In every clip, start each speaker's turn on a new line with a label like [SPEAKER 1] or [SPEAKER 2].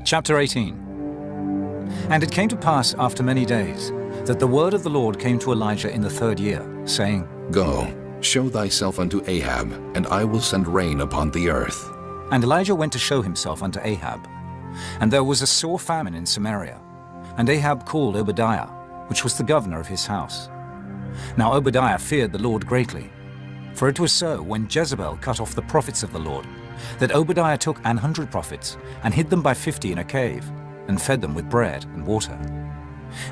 [SPEAKER 1] Chapter 18. And it came to pass after many days that the word of the Lord came to Elijah in the 3rd year, saying,
[SPEAKER 2] Go, show thyself unto Ahab, and I will send rain upon the earth.
[SPEAKER 1] And Elijah went to show himself unto Ahab. And there was a sore famine in Samaria. And Ahab called Obadiah, which was the governor of his house. Now Obadiah feared the Lord greatly. For it was so, when Jezebel cut off the prophets of the Lord, that Obadiah took 100 prophets, and hid them by 50 in a cave, and fed them with bread and water.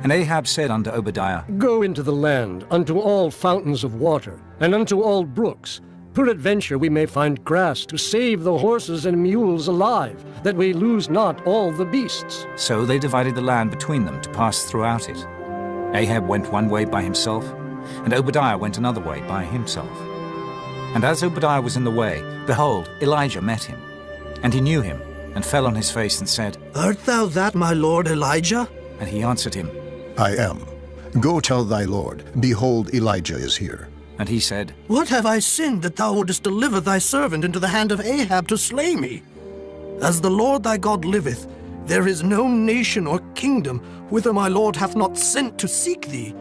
[SPEAKER 1] And Ahab said unto Obadiah,
[SPEAKER 3] Go into the land, unto all fountains of water, and unto all brooks. Peradventure we may find grass to save the horses and mules alive, that we lose not all the beasts.
[SPEAKER 1] So they divided the land between them to pass throughout it. Ahab went one way by himself, and Obadiah went another way by himself. And as Obadiah was in the way, behold, Elijah met him. And he knew him, and fell on his face, and said,
[SPEAKER 4] Art thou that, my lord Elijah?
[SPEAKER 1] And he answered him,
[SPEAKER 5] I am. Go tell thy lord, behold, Elijah is here.
[SPEAKER 1] And he said,
[SPEAKER 4] What have I sinned that thou wouldest deliver thy servant into the hand of Ahab to slay me? As the Lord thy God liveth, there is no nation or kingdom whither my lord hath not sent to seek thee.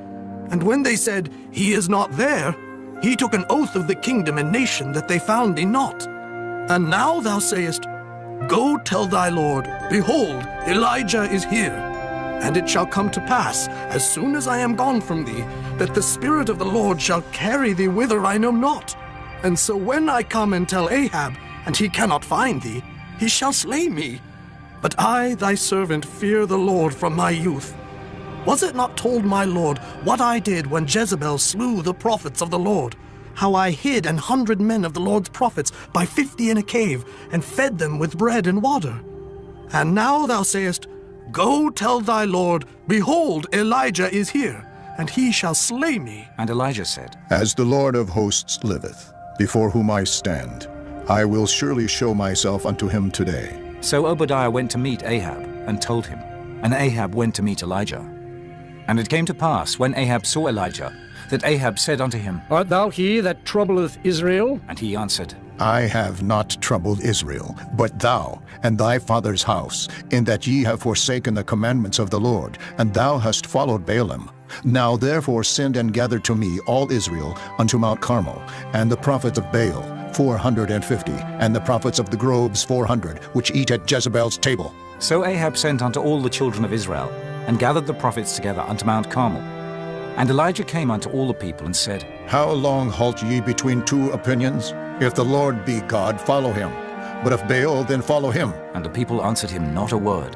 [SPEAKER 4] And when they said, He is not there, he took an oath of the kingdom and nation that they found thee not. And now thou sayest, Go tell thy lord, behold, Elijah is here. And it shall come to pass, as soon as I am gone from thee, that the Spirit of the Lord shall carry thee whither I know not. And so when I come and tell Ahab, and he cannot find thee, he shall slay me. But I, thy servant, fear the Lord from my youth. Was it not told my lord what I did when Jezebel slew the prophets of the Lord? How I hid 100 men of the Lord's prophets by 50 in a cave, and fed them with bread and water? And now thou sayest, Go tell thy lord, behold, Elijah is here, and he shall slay me.
[SPEAKER 1] And Elijah said,
[SPEAKER 5] As the Lord of hosts liveth, before whom I stand, I will surely show myself unto him today.
[SPEAKER 1] So Obadiah went to meet Ahab, and told him. And Ahab went to meet Elijah. And it came to pass, when Ahab saw Elijah, that Ahab said unto him,
[SPEAKER 3] Art thou he that troubleth Israel?
[SPEAKER 1] And he answered,
[SPEAKER 5] I have not troubled Israel, but thou and thy father's house, in that ye have forsaken the commandments of the Lord, and thou hast followed Baalim. Now therefore send and gather to me all Israel unto Mount Carmel, and the prophets of Baal 450, and the prophets of the groves 400, which eat at Jezebel's table.
[SPEAKER 1] So Ahab sent unto all the children of Israel, and gathered the prophets together unto Mount Carmel. And Elijah came unto all the people, and said,
[SPEAKER 5] How long halt ye between two opinions? If the Lord be God, follow him. But if Baal, then follow him.
[SPEAKER 1] And the people answered him not a word.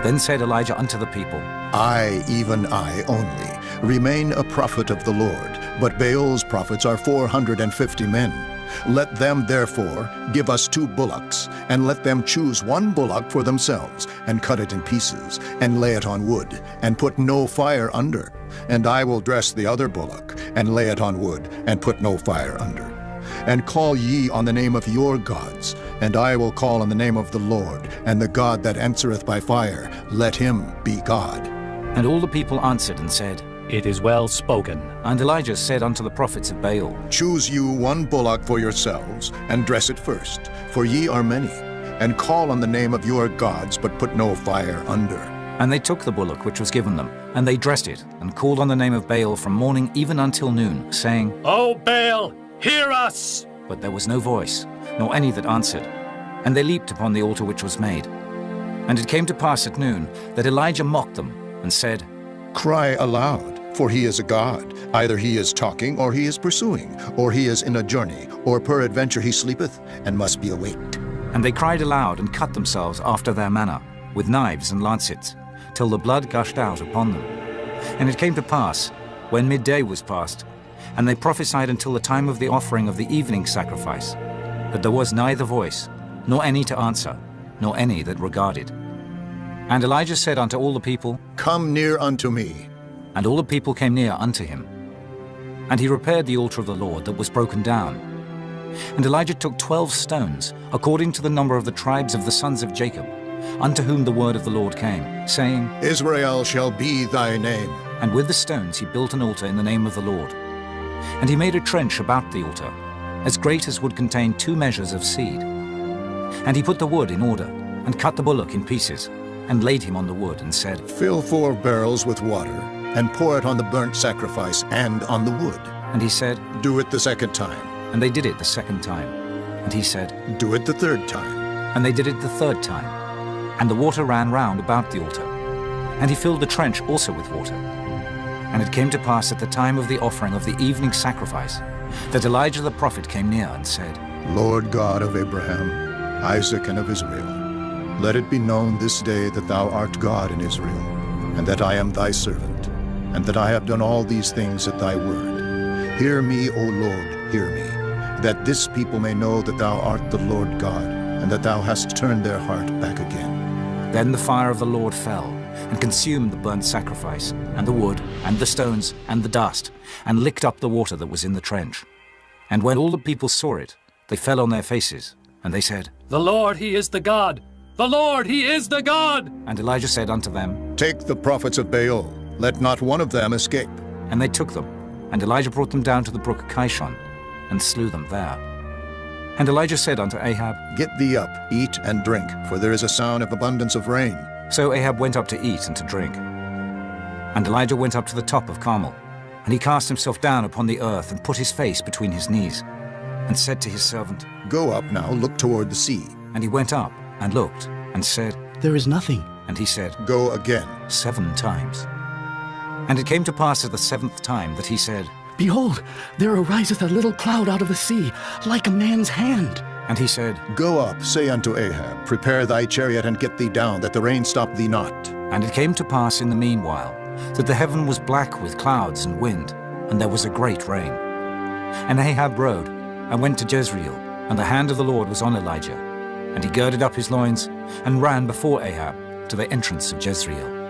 [SPEAKER 1] Then said Elijah unto the people,
[SPEAKER 5] I, even I only, remain a prophet of the Lord, but Baal's prophets are 450 men. Let them therefore give us 2 bullocks, and let them choose 1 bullock for themselves, and cut it in pieces, and lay it on wood, and put no fire under. And I will dress the other bullock, and lay it on wood, and put no fire under. And call ye on the name of your gods, and I will call on the name of the Lord, and the God that answereth by fire, let him be God.
[SPEAKER 1] And all the people answered and said,
[SPEAKER 6] It is well spoken.
[SPEAKER 1] And Elijah said unto the prophets of Baal,
[SPEAKER 5] Choose you 1 bullock for yourselves, and dress it first, for ye are many, and call on the name of your gods, but put no fire under.
[SPEAKER 1] And they took the bullock which was given them, and they dressed it, and called on the name of Baal from morning even until noon, saying,
[SPEAKER 6] O Baal, hear us!
[SPEAKER 1] But there was no voice, nor any that answered. And they leaped upon the altar which was made. And it came to pass at noon that Elijah mocked them, and said,
[SPEAKER 5] Cry aloud, for he is a god. Either he is talking, or he is pursuing, or he is in a journey, or peradventure he sleepeth, and must be awaked.
[SPEAKER 1] And they cried aloud, and cut themselves after their manner, with knives and lancets, till the blood gushed out upon them. And it came to pass, when midday was past, and they prophesied until the time of the offering of the evening sacrifice, that there was neither voice, nor any to answer, nor any that regarded. And Elijah said unto all the people,
[SPEAKER 5] Come near unto me.
[SPEAKER 1] And all the people came near unto him. And he repaired the altar of the Lord that was broken down. And Elijah took 12 stones, according to the number of the tribes of the sons of Jacob, unto whom the word of the Lord came, saying,
[SPEAKER 5] Israel shall be thy name.
[SPEAKER 1] And with the stones he built an altar in the name of the Lord. And he made a trench about the altar, as great as would contain 2 measures of seed. And he put the wood in order, and cut the bullock in pieces, and laid him on the wood, and said,
[SPEAKER 5] Fill 4 barrels with water, and pour it on the burnt sacrifice and on the wood.
[SPEAKER 1] And he said,
[SPEAKER 5] Do it the 2nd time.
[SPEAKER 1] and they did it the 2nd time. And he said,
[SPEAKER 5] Do it the 3rd time.
[SPEAKER 1] and they did it the 3rd time. And the water ran round about the altar. And he filled the trench also with water. And it came to pass at the time of the offering of the evening sacrifice, that Elijah the prophet came near and said,
[SPEAKER 5] Lord God of Abraham, Isaac, and of Israel, let it be known this day that thou art God in Israel, and that I am thy servant, and that I have done all these things at thy word. Hear me, O Lord, hear me, that this people may know that thou art the Lord God, and that thou hast turned their heart back again.
[SPEAKER 1] Then the fire of the Lord fell, and consumed the burnt sacrifice, and the wood, and the stones, and the dust, and licked up the water that was in the trench. And when all the people saw it, they fell on their faces, and they said,
[SPEAKER 6] The Lord, he is the God! The Lord, he is the God!
[SPEAKER 1] And Elijah said unto them,
[SPEAKER 5] Take the prophets of Baal, let not one of them escape.
[SPEAKER 1] And they took them, and Elijah brought them down to the brook Kishon, and slew them there. And Elijah said unto Ahab,
[SPEAKER 5] Get thee up, eat and drink, for there is a sound of abundance of rain.
[SPEAKER 1] So Ahab went up to eat and to drink. And Elijah went up to the top of Carmel, and he cast himself down upon the earth, and put his face between his knees, and said to his servant,
[SPEAKER 5] Go up now, look toward the sea.
[SPEAKER 1] And he went up, and looked, and said,
[SPEAKER 7] There is nothing.
[SPEAKER 1] And he said,
[SPEAKER 5] Go again.
[SPEAKER 1] 7 times. And it came to pass at the 7th time that he said,
[SPEAKER 7] Behold, there ariseth a little cloud out of the sea, like a man's hand.
[SPEAKER 1] And he said,
[SPEAKER 5] Go up, say unto Ahab, Prepare thy chariot and get thee down, that the rain stop thee not.
[SPEAKER 1] And it came to pass in the meanwhile, that the heaven was black with clouds and wind, and there was a great rain. And Ahab rode, and went to Jezreel, and the hand of the Lord was on Elijah. And he girded up his loins, and ran before Ahab to the entrance of Jezreel.